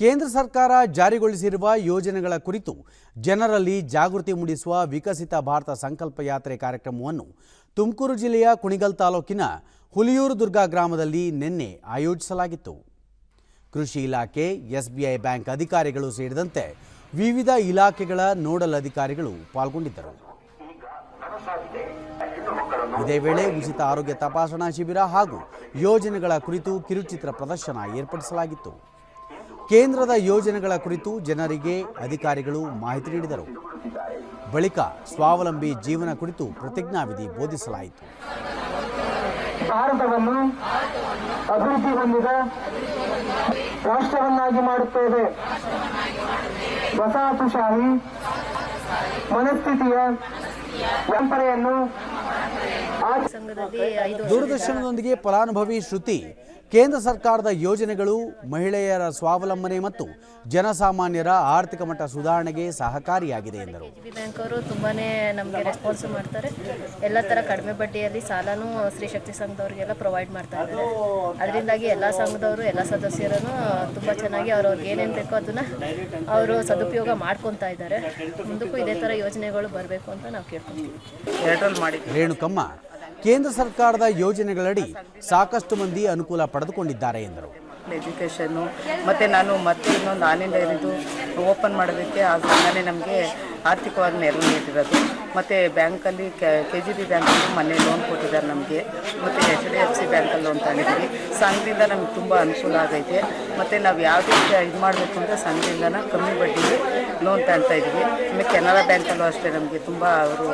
ಕೇಂದ್ರ ಸರ್ಕಾರ ಜಾರಿಗೊಳಿಸಿರುವ ಯೋಜನೆಗಳ ಕುರಿತು ಜನರಲ್ಲಿ ಜಾಗೃತಿ ಮೂಡಿಸುವ ವಿಕಸಿತ ಭಾರತ ಸಂಕಲ್ಪ ಯಾತ್ರೆ ಕಾರ್ಯಕ್ರಮವನ್ನು ತುಮಕೂರು ಜಿಲ್ಲೆಯ ಕುಣಿಗಲ್ ತಾಲೂಕಿನ ಹುಲಿಯೂರು ದುರ್ಗ ಗ್ರಾಮದಲ್ಲಿ ನಿನ್ನೆ ಆಯೋಜಿಸಲಾಗಿತ್ತು. ಕೃಷಿ ಇಲಾಖೆ, ಎಸ್ಬಿಐ ಬ್ಯಾಂಕ್ ಅಧಿಕಾರಿಗಳು ಸೇರಿದಂತೆ ವಿವಿಧ ಇಲಾಖೆಗಳ ನೋಡಲ್ ಅಧಿಕಾರಿಗಳು ಪಾಲ್ಗೊಂಡಿದ್ದರು. ಇದೇ ವೇಳೆ ಉಚಿತ ಆರೋಗ್ಯ ತಪಾಸಣಾ ಶಿಬಿರ ಹಾಗೂ ಯೋಜನೆಗಳ ಕುರಿತು ಕಿರುಚಿತ್ರ ಪ್ರದರ್ಶನ ಏರ್ಪಡಿಸಲಾಗಿತ್ತು. ಕೇಂದ್ರದ ಯೋಜನೆಗಳ ಕುರಿತು ಜನರಿಗೆ ಅಧಿಕಾರಿಗಳು ಮಾಹಿತಿ ನೀಡಿದರು. ಬಳಿಕ ಸ್ವಾವಲಂಬಿ ಜೀವನ ಕುರಿತು ಪ್ರತಿಜ್ಞಾವಿಧಿ ಬೋಧಿಸಲಾಯಿತು. ಭಾರತವನ್ನು ಅಭಿವೃದ್ಧಿ ಹೊಂದಿದ ರಾಷ್ಟ್ರವನ್ನಾಗಿ ಮಾಡುತ್ತೇವೆ. ವಸಾಹತುಶಾಹಿ ಮನಸ್ಥಿತಿಯ ಪರಂಪರೆಯನ್ನು ದೂರದರ್ಶನದೊಂದಿಗೆ ಫಲಾನುಭವಿ ಶ್ರುತಿ ಕೇಂದ್ರ ಸರ್ಕಾರದ ಯೋಜನೆಗಳು ಮಹಿಳೆಯರ ಸ್ವಾವಲಂಬನೆ ಮತ್ತು ಜನಸಾಮಾನ್ಯರ ಆರ್ಥಿಕ ಮಟ್ಟ ಸುಧಾರಣೆಗೆ ಸಹಕಾರಿಯಾಗಿದೆ ಎಂದರು. ಬ್ಯಾಂಕ್ ಅವರು ತುಂಬಾನೇ ನಮಗೆ ರೆಸ್ಪಾನ್ಸ್ ಮಾಡ್ತಾರೆ. ಎಲ್ಲ ತರ ಕಡಿಮೆ ಬಡ್ಡಿಯಲ್ಲಿ ಸಾಲನೂ ಸ್ತ್ರೀ ಶಕ್ತಿ ಸಂಘದವರಿಗೆಲ್ಲ ಪ್ರೊವೈಡ್ ಮಾಡ್ತಾ ಇದ್ದಾರೆ. ಅದರಿಂದಾಗಿ ಎಲ್ಲ ಸಂಘದವರು ಎಲ್ಲ ಸದಸ್ಯರನ್ನು ತುಂಬಾ ಚೆನ್ನಾಗಿ ಅವ್ರಿಗೆ ಏನೇನು ಬೇಕೋ ಅದನ್ನ ಅವರು ಸದುಪಯೋಗ ಮಾಡ್ಕೊತಾ ಇದ್ದಾರೆ. ಮುಂದಕ್ಕೂ ಇದೇ ತರ ಯೋಜನೆಗಳು ಬರಬೇಕು ಅಂತ ನಾವು ಕೇಳ್ಕೊಂತೀವಿ. ರೇಣುಕಮ್ಮ ಕೇಂದ್ರ ಸರ್ಕಾರದ ಯೋಜನೆಗಳಡಿ ಸಾಕಷ್ಟು ಮಂದಿ ಅನುಕೂಲ ಪಡೆದುಕೊಂಡಿದ್ದಾರೆ ಎಂದರು. ಎಜುಕೇಷನ್ನು ಮತ್ತು ಮತ್ತೆ ಇನ್ನೊಂದು ಆನ್ಲೈನ್ ಡೈರಿದು ಓಪನ್ ಮಾಡೋದಕ್ಕೆ ಅದರಿಂದಲೇ ನಮಗೆ ಆರ್ಥಿಕವಾಗಿ ನೆರವು ನೀಡಿರೋದು. ಮತ್ತು ಬ್ಯಾಂಕಲ್ಲಿ KGB ಬ್ಯಾಂಕಲ್ಲಿ ಮೊನ್ನೆ ಲೋನ್ ಕೊಟ್ಟಿದ್ದಾರೆ ನಮಗೆ. ಮತ್ತು HDFC ಬ್ಯಾಂಕಲ್ಲಿ ಲೋನ್ ತಗೊಂಡಿದ್ದೀವಿ. ಸಂಘದಿಂದ ನಮ್ಗೆ ತುಂಬ ಅನುಕೂಲ ಆಗೈತೆ. ಮತ್ತು ನಾವು ಯಾವುದೇ ಇದು ಮಾಡಬೇಕು ಅಂದರೆ ಸಂಘದಿಂದನೇ ಕಮ್ಮಿ ಬಡ್ಡಿಗೆ ಲೋನ್ ತಗೊಳ್ತಾ ಇದ್ದೀವಿ. ಆಮೇಲೆ ಕೆನರಾ ಬ್ಯಾಂಕಲ್ಲೂ ಅಷ್ಟೇ ನಮಗೆ ತುಂಬ ಅವರು